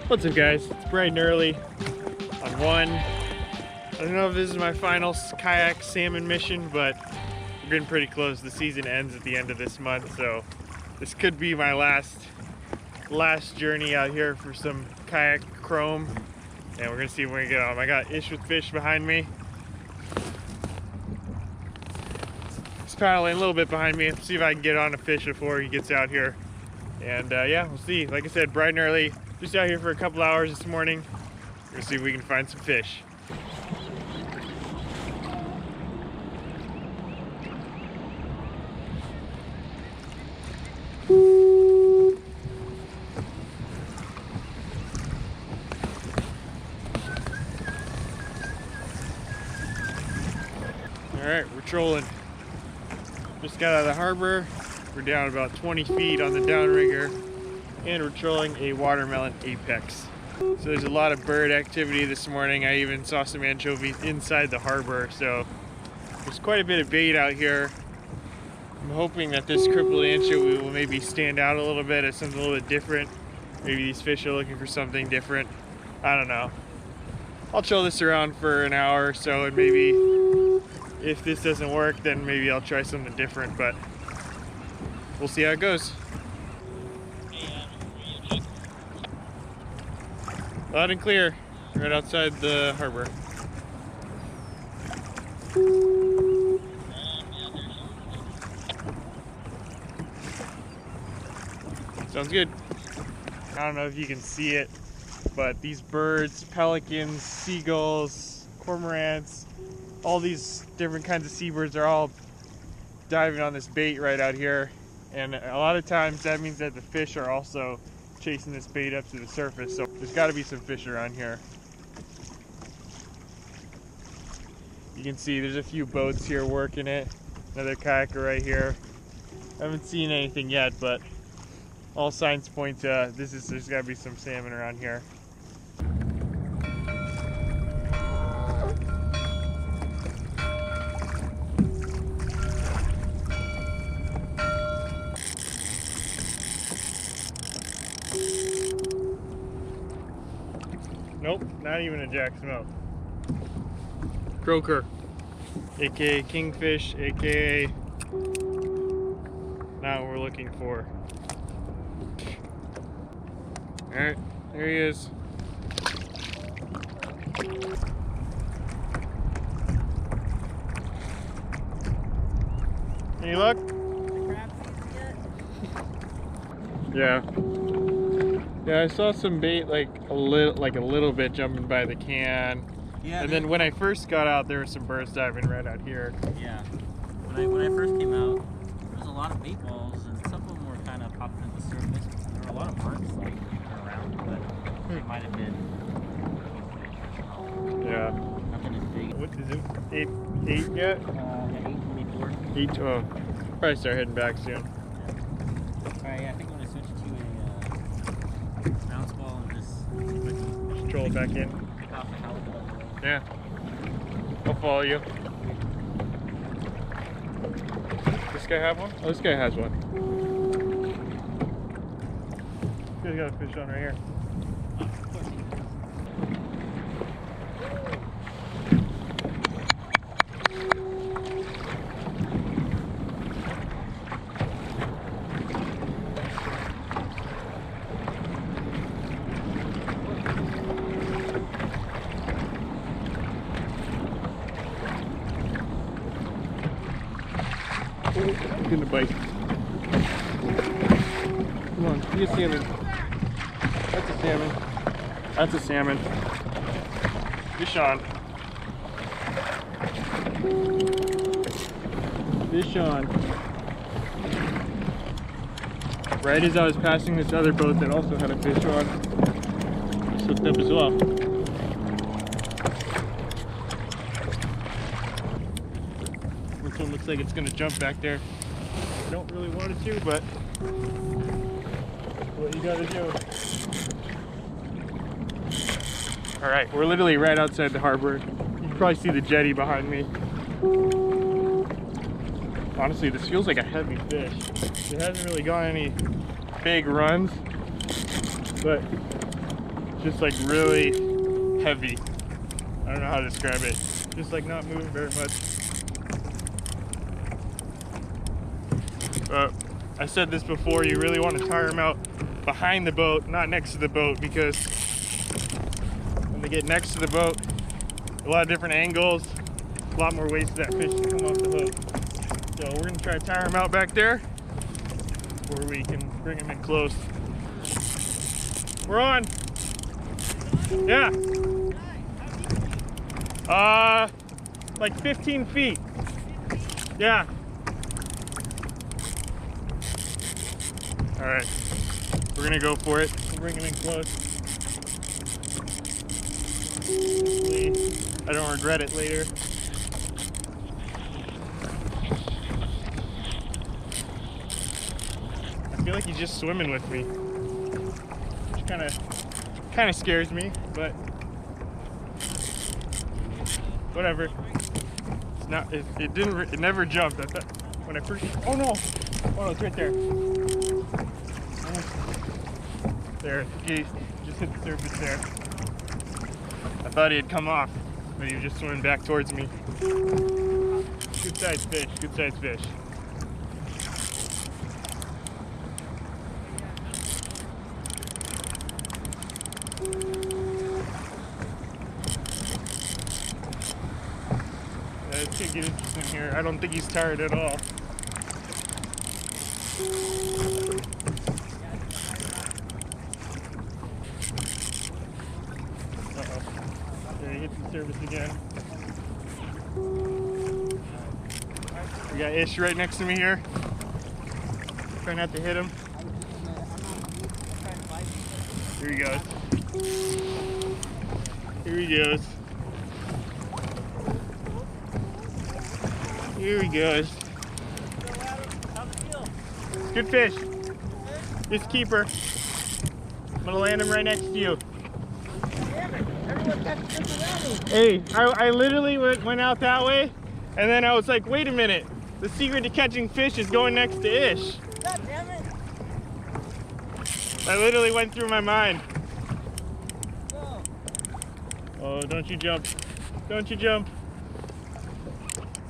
What's up, guys? It's bright and early on one. I don't know if this is my final kayak salmon mission, but we're getting pretty close. The season ends at the end of this month, so this could be my last journey out here for some kayak chrome, and we're gonna see when we get on. I got Ish with fish behind me. He's paddling a little bit behind me. See if I can get on a fish before he gets out here. And yeah, we'll see. Like I said, bright and early. Just out here for a couple hours this morning. We're gonna see if we can find some fish. All right, we're trolling. Just got out of the harbor. We're down about 20 feet on the downrigger, and we're trolling a watermelon apex. So there's a lot of bird activity this morning. I even saw some anchovies inside the harbor, so there's quite a bit of bait out here. I'm hoping that this crippled anchovy will maybe stand out a little bit as something a little bit different. Maybe these fish are looking for something different. I don't know. I'll troll this around for an hour or so, and maybe if this doesn't work, then maybe I'll try something different, but we'll see how it goes. Loud and clear, right outside the harbor. Sounds good. I don't know if you can see it, but these birds, pelicans, seagulls, cormorants, all these different kinds of seabirds are all diving on this bait right out here. And a lot of times that means that the fish are also chasing this bait up to the surface, so there's got to be some fish around here. You can see there's a few boats here working it. Another kayaker right here. I haven't seen anything yet, but all signs point to there's got to be some salmon around here. Nope, not even a jack smelt. Croaker, aka kingfish, aka not what we're looking for. Alright, there he is. Any luck? Yeah. Yeah, I saw some bait like a little bit jumping by the can. Yeah. And then when I first got out, there were some birds diving right out here. Yeah. When I first came out, there was a lot of bait balls, and some of them were kind of popping at the surface. There were a lot of marks like around, but they might have been. Yeah. Nothing as big. What is it? 8 yet? Yeah, 824. 8. Oh, probably start heading back soon. Alright, yeah, I think I'm gonna switch to a bounce ball and just Troll it back in. pick off the halibut. Yeah. I'll follow you. This guy have one? Oh, this guy has one. This guy's got a fish on right here. He's gonna bite. Come on, be a salmon. That's a salmon. That's a salmon. Fish on. Fish on. Right as I was passing this other boat that also had a fish on, it's hooked up as well. This one looks like it's gonna jump back there. I don't really want it to, but what you gotta do. All right, we're literally right outside the harbor. You can probably see the jetty behind me. Honestly, this feels like a heavy fish. It hasn't really gone any big runs, but just like really heavy. I don't know how to describe it. Just like not moving very much. I said this before, you really want to tire them out behind the boat, not next to the boat, because when they get next to the boat, a lot of different angles, a lot more ways for that fish to come off the hook. So we're gonna try to tire them out back there, or we can bring them in close. We're on. Yeah. Like 15 feet. Yeah. All right, we're gonna go for it. We'll bring him in close. Hopefully, I don't regret it later. I feel like he's just swimming with me, which kind of scares me, but whatever. It's not. It never jumped. I thought when I first. Oh no! Oh no! It's right there. There, he just hit the surface there. I thought he had come off, but he was just swimming back towards me. Good sized fish, good sized fish. This could get interesting here. I don't think he's tired at all. There, he hits the surface again. We got Ish right next to me here. Try not to hit him. Here he goes. Here he goes. Here he goes. Good fish. Just keeper. I'm gonna land him right next to you. Hey, I literally went out that way, and then I was like, wait a minute. The secret to catching fish is going next to Ish. God damn it. That literally went through my mind. Go. Oh, don't you jump. Don't you jump.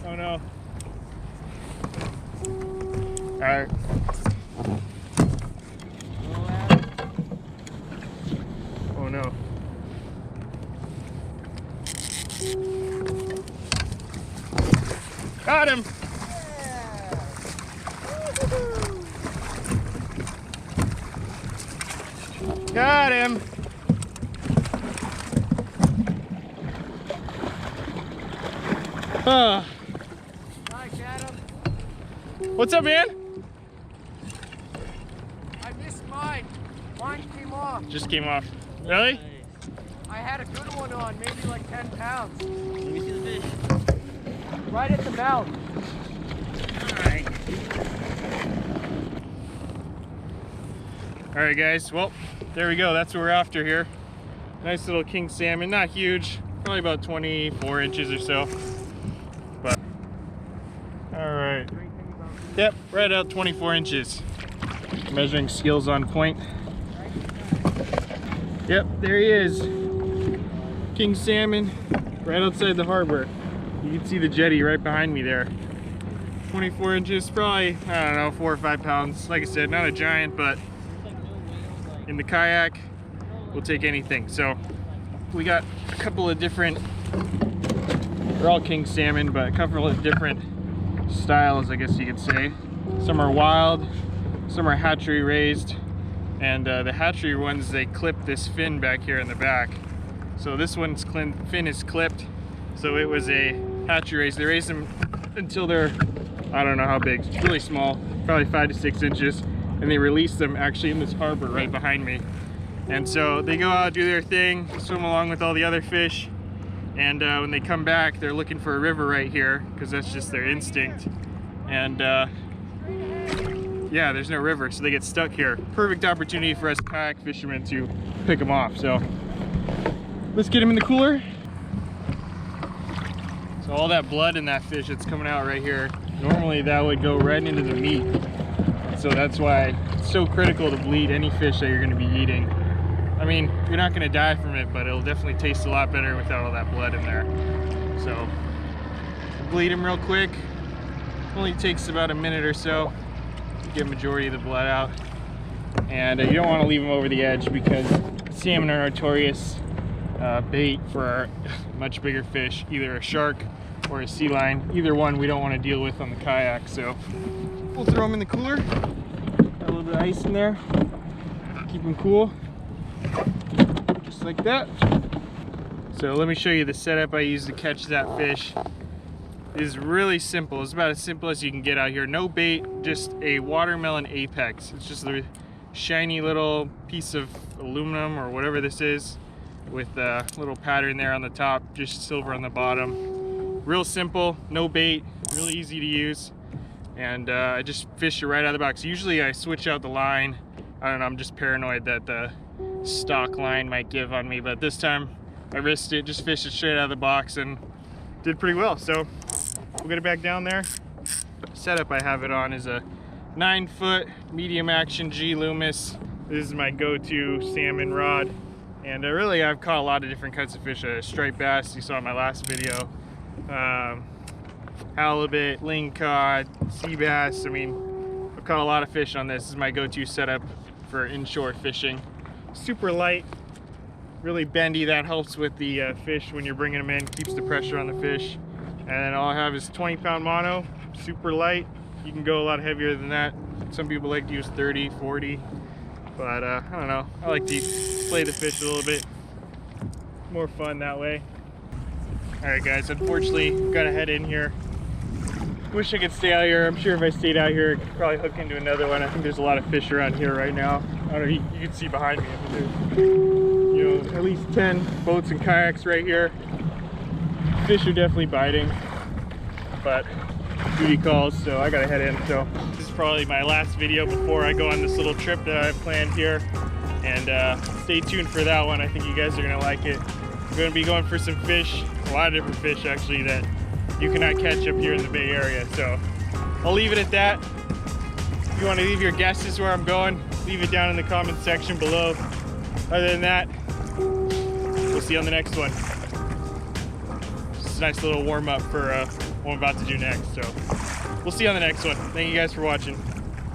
Oh no. Alright. Oh no. Got him! Yeah. Got him! Nice, Adam. What's up, man? I missed mine. Mine came off. Just came off. Really? I had a good one on, maybe like 10 pounds. Let me see the fish. Right at the mouth. Alright. Alright guys, well, there we go. That's what we're after here. Nice little king salmon, not huge, probably about 24 inches or so. But, alright. Yep, right out 24 inches. Measuring skills on point. Yep, there he is. King salmon, right outside the harbor. You can see the jetty right behind me there. 24 inches, probably, I don't know, 4 or 5 pounds. Like I said, not a giant, but in the kayak, we'll take anything. So we got a couple of different, they're all king salmon, but a couple of different styles, I guess you could say. Some are wild, some are hatchery raised, and the hatchery ones, they clip this fin back here in the back. So this one's fin is clipped, so it was a hatchery raised. They raised them until they're, I don't know how big, really small, probably 5 to 6 inches, and they released them actually in this harbor right behind me. And so they go out, do their thing, swim along with all the other fish, and when they come back, they're looking for a river right here, because that's just their instinct. And yeah, there's no river, so they get stuck here. Perfect opportunity for us kayak fishermen to pick them off. So let's get them in the cooler. So all that blood in that fish that's coming out right here, normally that would go right into the meat. So that's why it's so critical to bleed any fish that you're going to be eating. I mean, you're not gonna die from it, but it'll definitely taste a lot better without all that blood in there. So, bleed them real quick. Only takes about a minute or so to get majority of the blood out. And you don't want to leave them over the edge because salmon are notorious bait for much bigger fish, either a shark or a sea lion. Either one we don't want to deal with on the kayak. So we'll throw them in the cooler. Got a little bit of ice in there. Keep them cool. Just like that. So let me show you the setup I use to catch that fish. It is really simple. It's about as simple as you can get out here. No bait, just a watermelon apex. It's just a shiny little piece of aluminum or whatever this is with a little pattern there on the top, just silver on the bottom. Real simple, no bait, really easy to use. And I just fish it right out of the box. Usually I switch out the line. I don't know, I'm just paranoid that the stock line might give on me, but this time I risked it, just fished it straight out of the box and did pretty well. So we'll get it back down there. The setup I have it on is a 9-foot medium action G Loomis. This is my go-to salmon rod. And really I've caught a lot of different kinds of fish. Striped bass, you saw in my last video. Halibut, lingcod, sea bass. I mean, I've caught a lot of fish on this. This is my go-to setup for inshore fishing. Super light, really bendy. That helps with the fish when you're bringing them in, keeps the pressure on the fish. And then all I have is 20-pound mono, super light. You can go a lot heavier than that. Some people like to use 30, 40, but I don't know. I like to play the fish a little bit. More fun that way. All right, guys, unfortunately, gotta head in here. Wish I could stay out here. I'm sure if I stayed out here, I could probably hook into another one. I think there's a lot of fish around here right now. I don't know, you can see behind me. I mean, there's, you know, at least 10 boats and kayaks right here. Fish are definitely biting, but duty calls, so I gotta head in. So this is probably my last video before I go on this little trip that I've planned here. And stay tuned for that one. I think you guys are gonna like it. I'm gonna be going for some fish, a lot of different fish actually that you cannot catch up here in the Bay Area. So I'll leave it at that. If you want to leave your guesses where I'm going, leave it down in the comment section below. Other than that, we'll see you on the next one. Just a nice little warm up for what I'm about to do next. So we'll see you on the next one. Thank you guys for watching.